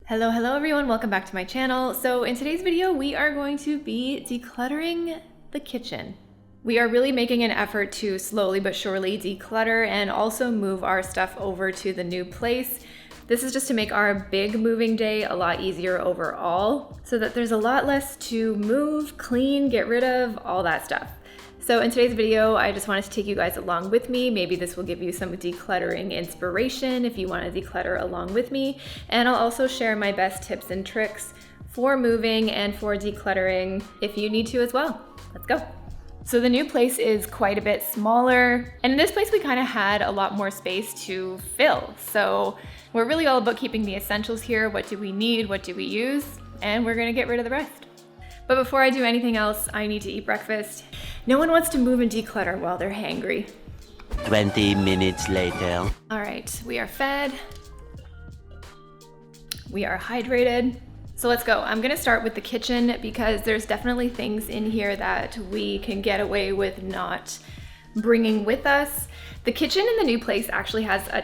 Hello everyone, welcome back to my channel. So in today's video, we are going to be decluttering the kitchen. We are really making an effort to slowly but surely declutter and also move our stuff over to the new place. This is just to make our big moving day a lot easier overall, so that there's a lot less to move, clean, get rid of, all that stuff. So in today's video, I just wanted to take you guys along with me. Maybe this will give you some decluttering inspiration if you want to declutter along with me. And I'll also share my best tips and tricks for moving and for decluttering if you need to as well. Let's go. So the new place is quite a bit smaller. And in this place, we kind of had a lot more space to fill. So we're really all about keeping the essentials here. What do we need? What do we use? And we're gonna get rid of the rest. But before I do anything else, I need to eat breakfast. No one wants to move and declutter while they're hangry. 20 minutes later. All right, we are fed. We are hydrated. So let's go. I'm gonna start with the kitchen because there's definitely things in here that we can get away with not bringing with us. The kitchen in the new place actually has a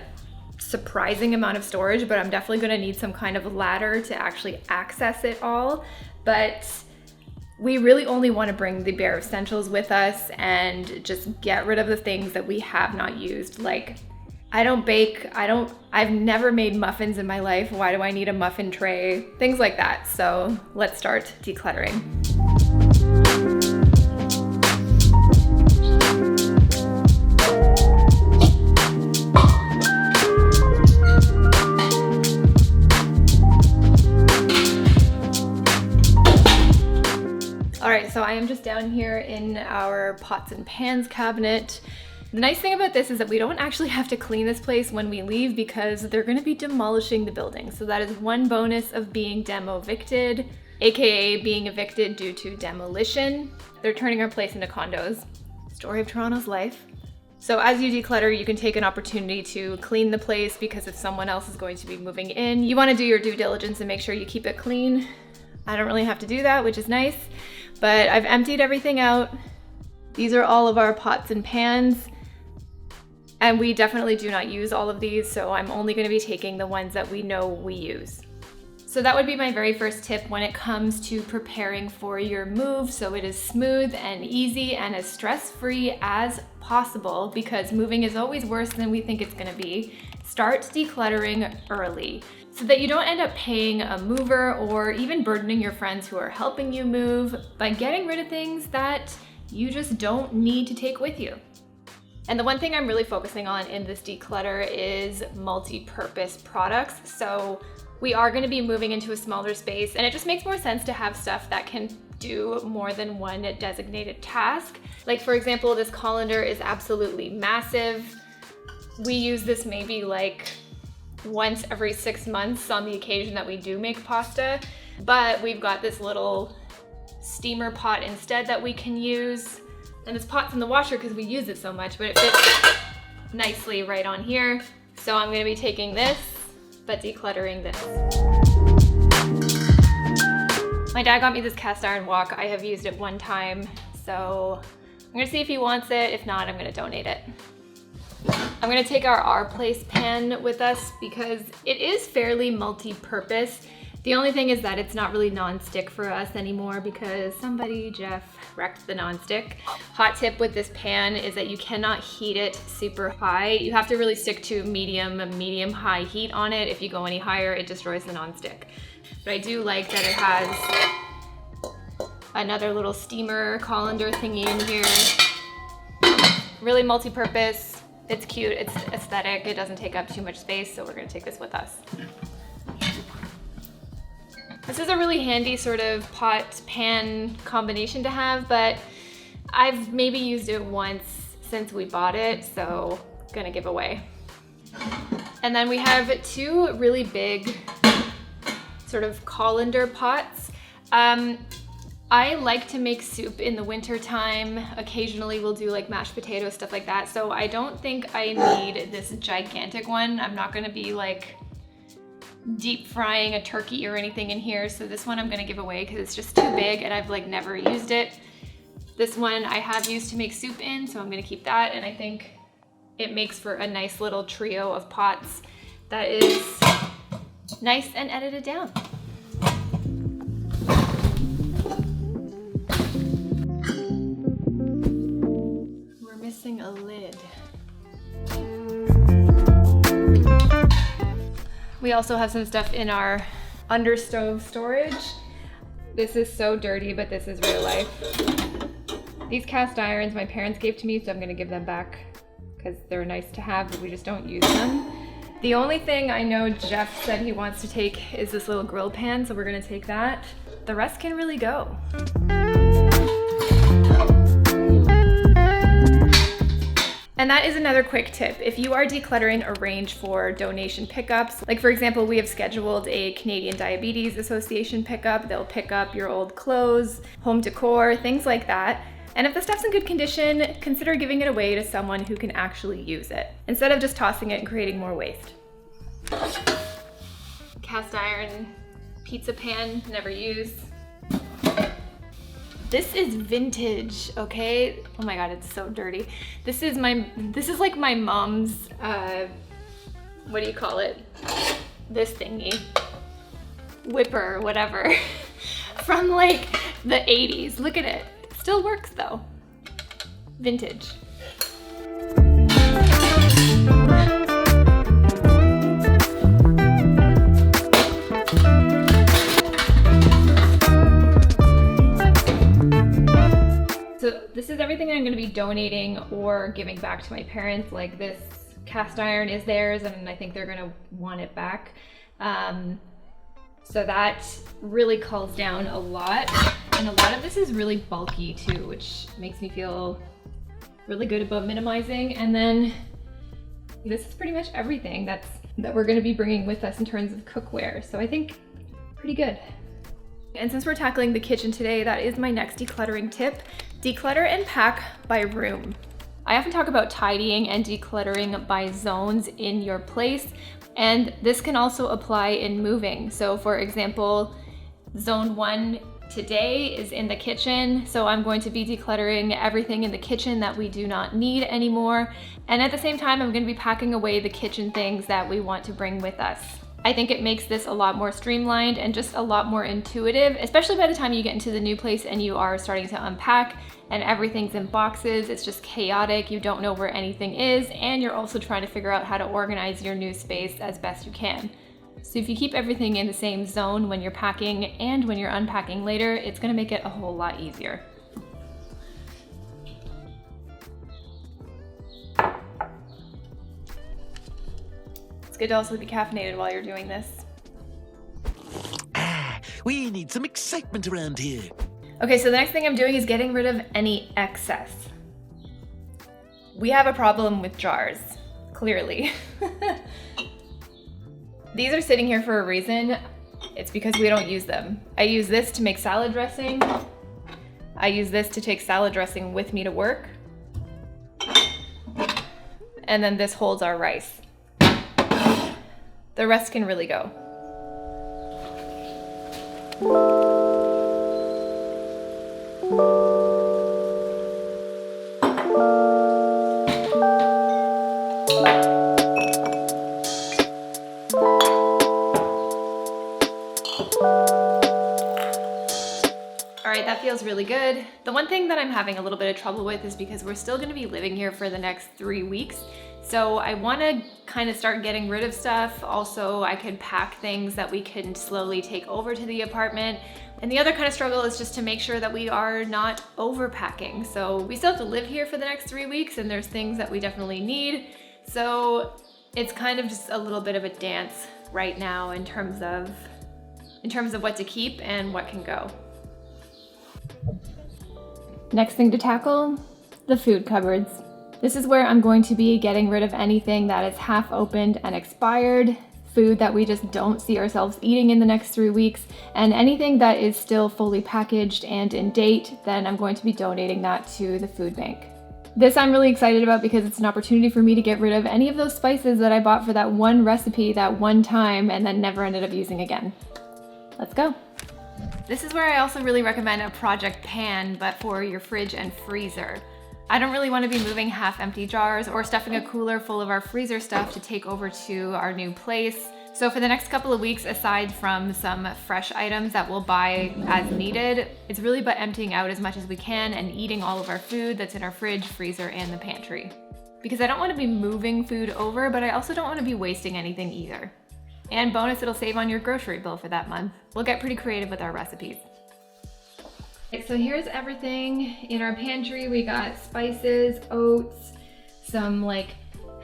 surprising amount of storage, but I'm definitely gonna need some kind of ladder to actually access it all. But we really only want to bring the bare essentials with us and just get rid of the things that we have not used. Like, I don't bake, I've never made muffins in my life. Why do I need a muffin tray? Things like that. So let's start decluttering. All right, so I am just down here in our pots and pans cabinet. The nice thing about this is that we don't actually have to clean this place when we leave because they're gonna be demolishing the building. So that is one bonus of being demo-evicted, AKA being evicted due to demolition. They're turning our place into condos. Story of Toronto's life. So as you declutter, you can take an opportunity to clean the place because if someone else is going to be moving in, you wanna do your due diligence and make sure you keep it clean. I don't really have to do that, which is nice. But I've emptied everything out. These are all of our pots and pans. And we definitely do not use all of these, so I'm only gonna be taking the ones that we know we use. So that would be my very first tip when it comes to preparing for your move, so it is smooth and easy and as stress-free as possible, because moving is always worse than we think it's gonna be. Start decluttering early, so that you don't end up paying a mover or even burdening your friends who are helping you move by getting rid of things that you just don't need to take with you. And the one thing I'm really focusing on in this declutter is multi-purpose products. So we are gonna be moving into a smaller space and it just makes more sense to have stuff that can do more than one designated task. Like for example, this colander is absolutely massive. We use this maybe like once every 6 months on the occasion that we do make pasta, but we've got this little steamer pot instead that we can use. And this pot's in the washer because we use it so much, but it fits nicely right on here. So I'm gonna be taking this, but decluttering this. My dad got me this cast iron wok. I have used it one time, so I'm gonna see if he wants it. If not, I'm gonna donate it. I'm gonna take our Place pan with us because it is fairly multi-purpose. The only thing is that it's not really non-stick for us anymore because somebody, Jeff, wrecked the non-stick. Hot tip with this pan is that you cannot heat it super high. You have to really stick to medium-high heat on it. If you go any higher, it destroys the non-stick. But I do like that it has another little steamer colander thingy in here. Really multi-purpose. It's cute, it's aesthetic, it doesn't take up too much space, so we're gonna take this with us. This is a really handy sort of pot-pan combination to have, but I've maybe used it once since we bought it, so gonna give away. And then we have two really big sort of colander pots. I like to make soup in the winter time. Occasionally we'll do like mashed potatoes, stuff like that. So I don't think I need this gigantic one. I'm not gonna be like deep frying a turkey or anything in here. So this one I'm gonna give away because it's just too big and I've like never used it. This one I have used to make soup in, so I'm gonna keep that. And I think it makes for a nice little trio of pots that is nice and edited down. We're missing a lid. We also have some stuff in our under stove storage. This is so dirty, but this is real life. These cast irons my parents gave to me, so I'm gonna give them back because they're nice to have, but we just don't use them. The only thing I know Jeff said he wants to take is this little grill pan, so we're gonna take that. The rest can really go. And that is another quick tip. If you are decluttering, arrange for donation pickups. Like for example, we have scheduled a Canadian Diabetes Association pickup. They'll pick up your old clothes, home decor, things like that. And if the stuff's in good condition, consider giving it away to someone who can actually use it, instead of just tossing it and creating more waste. Cast iron pizza pan, never used. This is vintage, okay? Oh my God, it's so dirty. This is like my mom's, what do you call it? This thingy. Whipper, whatever. From like the 80s. Look at it. Still works though. Vintage. So this is everything I'm gonna be donating or giving back to my parents. Like this cast iron is theirs and I think they're gonna want it back. So that really culls down a lot. And a lot of this is really bulky too, which makes me feel really good about minimizing. And then this is pretty much everything that we're gonna be bringing with us in terms of cookware. So I think pretty good. And since we're tackling the kitchen today, that is my next decluttering tip. Declutter and pack by room. I often talk about tidying and decluttering by zones in your place, and this can also apply in moving. So for example, zone 1 today is in the kitchen, so I'm going to be decluttering everything in the kitchen that we do not need anymore. And at the same time, I'm going to be packing away the kitchen things that we want to bring with us. I think it makes this a lot more streamlined and just a lot more intuitive, especially by the time you get into the new place and you are starting to unpack and everything's in boxes. It's just chaotic. You don't know where anything is, and you're also trying to figure out how to organize your new space as best you can. So if you keep everything in the same zone when you're packing and when you're unpacking later, it's gonna make it a whole lot easier. It's good to also be caffeinated while you're doing this. We need some excitement around here. Okay, so the next thing I'm doing is getting rid of any excess. We have a problem with jars, clearly. These are sitting here for a reason. It's because we don't use them. I use this to make salad dressing. I use this to take salad dressing with me to work. And then this holds our rice. The rest can really go. All right, that feels really good. The one thing that I'm having a little bit of trouble with is because we're still gonna be living here for the next 3 weeks. So I wanna kind of start getting rid of stuff. Also, I could pack things that we can slowly take over to the apartment. And the other kind of struggle is just to make sure that we are not overpacking. So we still have to live here for the next 3 weeks, and there's things that we definitely need. So it's kind of just a little bit of a dance right now in terms of what to keep and what can go. Next thing to tackle, the food cupboards. This is where I'm going to be getting rid of anything that is half opened and expired, food that we just don't see ourselves eating in the next 3 weeks, and anything that is still fully packaged and in date, then I'm going to be donating that to the food bank. This I'm really excited about because it's an opportunity for me to get rid of any of those spices that I bought for that one recipe that one time and then never ended up using again. Let's go. This is where I also really recommend a project pan, but for your fridge and freezer. I don't really want to be moving half empty jars or stuffing a cooler full of our freezer stuff to take over to our new place. So for the next couple of weeks, aside from some fresh items that we'll buy as needed, it's really about emptying out as much as we can and eating all of our food that's in our fridge, freezer, and the pantry. Because I don't want to be moving food over, but I also don't want to be wasting anything either. And bonus, it'll save on your grocery bill for that month. We'll get pretty creative with our recipes. Okay, so here's everything in our pantry. We got spices, oats, some like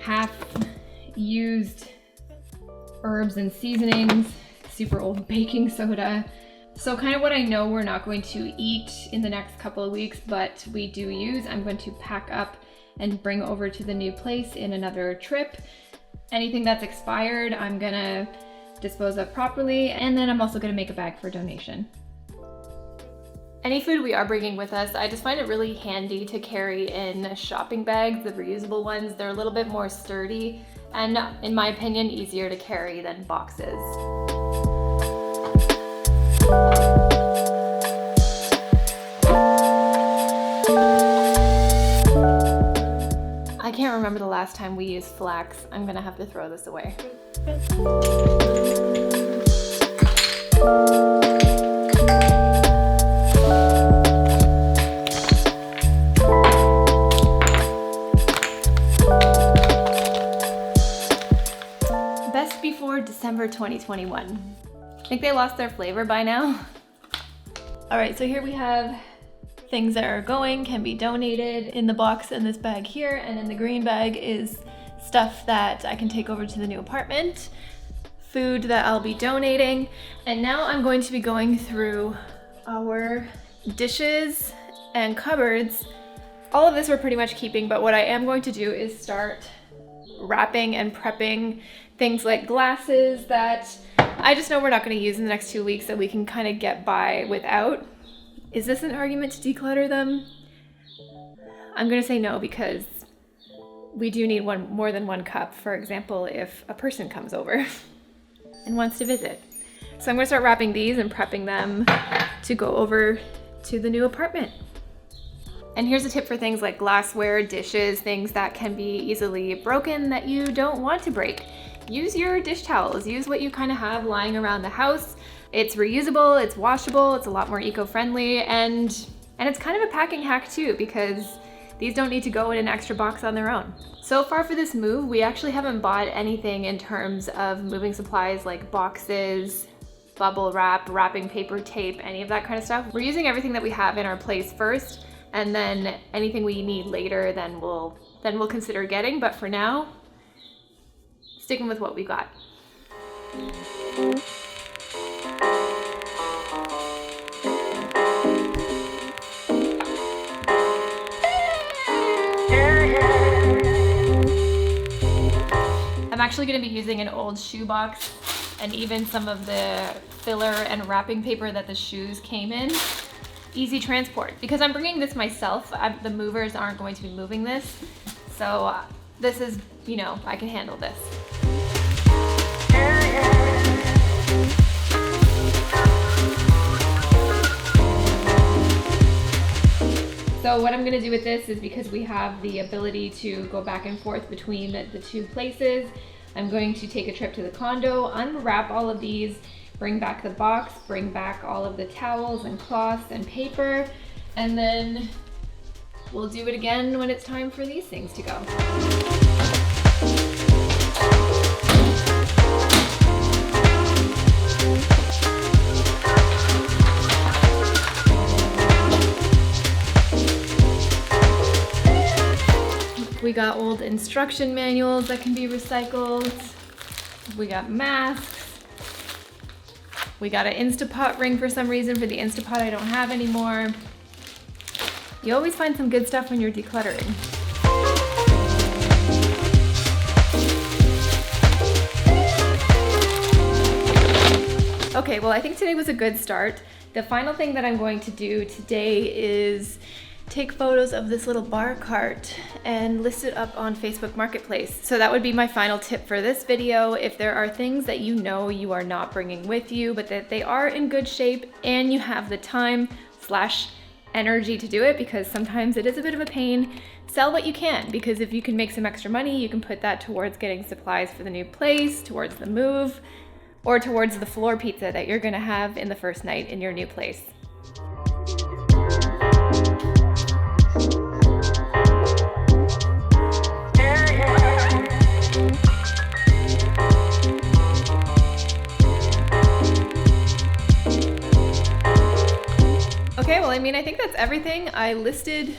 half-used herbs and seasonings, super old baking soda. So kind of what I know we're not going to eat in the next couple of weeks, but we do use, I'm going to pack up and bring over to the new place in another trip. Anything that's expired, I'm gonna dispose of properly, and then I'm also gonna make a bag for donation. Any food we are bringing with us, I just find it really handy to carry in shopping bags, the reusable ones. They're a little bit more sturdy and, in my opinion, easier to carry than boxes. I can't remember the last time we used flax. I'm gonna have to throw this away. Best before December 2021. I think they lost their flavor by now. All right, so here we have things that are going, can be donated in the box in this bag here, and in the green bag is stuff that I can take over to the new apartment, food that I'll be donating. And now I'm going to be going through our dishes and cupboards. All of this we're pretty much keeping, but what I am going to do is start wrapping and prepping things like glasses that I just know we're not going to use in the next 2 weeks that we can kind of get by without. Is this an argument to declutter them? I'm gonna say no, because we do need more than one cup, for example, if a person comes over and wants to visit. So I'm gonna start wrapping these and prepping them to go over to the new apartment. And here's a tip for things like glassware, dishes, things that can be easily broken that you don't want to break. Use your dish towels, use what you kind of have lying around the house. It's reusable, it's washable, it's a lot more eco-friendly, and it's kind of a packing hack too, because these don't need to go in an extra box on their own. So far for this move, we actually haven't bought anything in terms of moving supplies like boxes, bubble wrap, wrapping paper, tape, any of that kind of stuff. We're using everything that we have in our place first, and then anything we need later, then we'll consider getting, but for now, sticking with what we got. I'm actually going to be using an old shoe box and even some of the filler and wrapping paper that the shoes came in. Easy transport. Because I'm bringing this myself, the movers aren't going to be moving this. So this is, you know, I can handle this. So what I'm gonna do with this is, because we have the ability to go back and forth between the two places, I'm going to take a trip to the condo, unwrap all of these, bring back the box, bring back all of the towels and cloths and paper, and then we'll do it again when it's time for these things to go. We got old instruction manuals that can be recycled. We got masks. We got an Instapot ring for some reason for the Instapot I don't have anymore. You always find some good stuff when you're decluttering. Okay, well, I think today was a good start. The final thing that I'm going to do today is take photos of this little bar cart and list it up on Facebook Marketplace. So that would be my final tip for this video. If there are things that you know you are not bringing with you, but that they are in good shape and you have the time / energy to do it, because sometimes it is a bit of a pain. Sell what you can, because if you can make some extra money, you can put that towards getting supplies for the new place, towards the move, or towards the floor pizza that you're gonna have in the first night in your new place. Okay, well, I mean, I think that's everything. I listed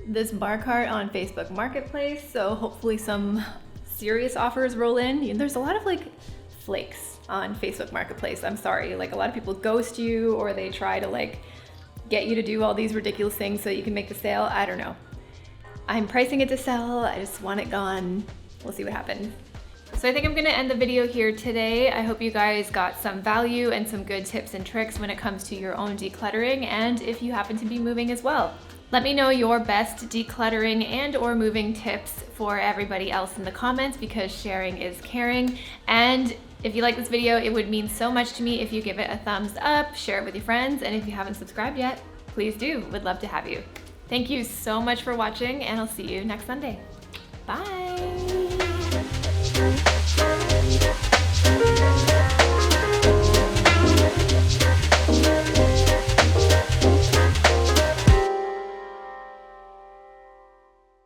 this bar cart on Facebook Marketplace, so hopefully some serious offers roll in. There's a lot of like flakes on Facebook Marketplace. I'm sorry, like a lot of people ghost you, or they try to like get you to do all these ridiculous things so you can make the sale. I don't know. I'm pricing it to sell. I just want it gone. We'll see what happens. So I think I'm gonna end the video here today. I hope you guys got some value and some good tips and tricks when it comes to your own decluttering, and if you happen to be moving as well. Let me know your best decluttering and or moving tips for everybody else in the comments, because sharing is caring. And if you like this video, it would mean so much to me if you give it a thumbs up, share it with your friends, and if you haven't subscribed yet, please do. Would love to have you. Thank you so much for watching, and I'll see you next Sunday. Bye.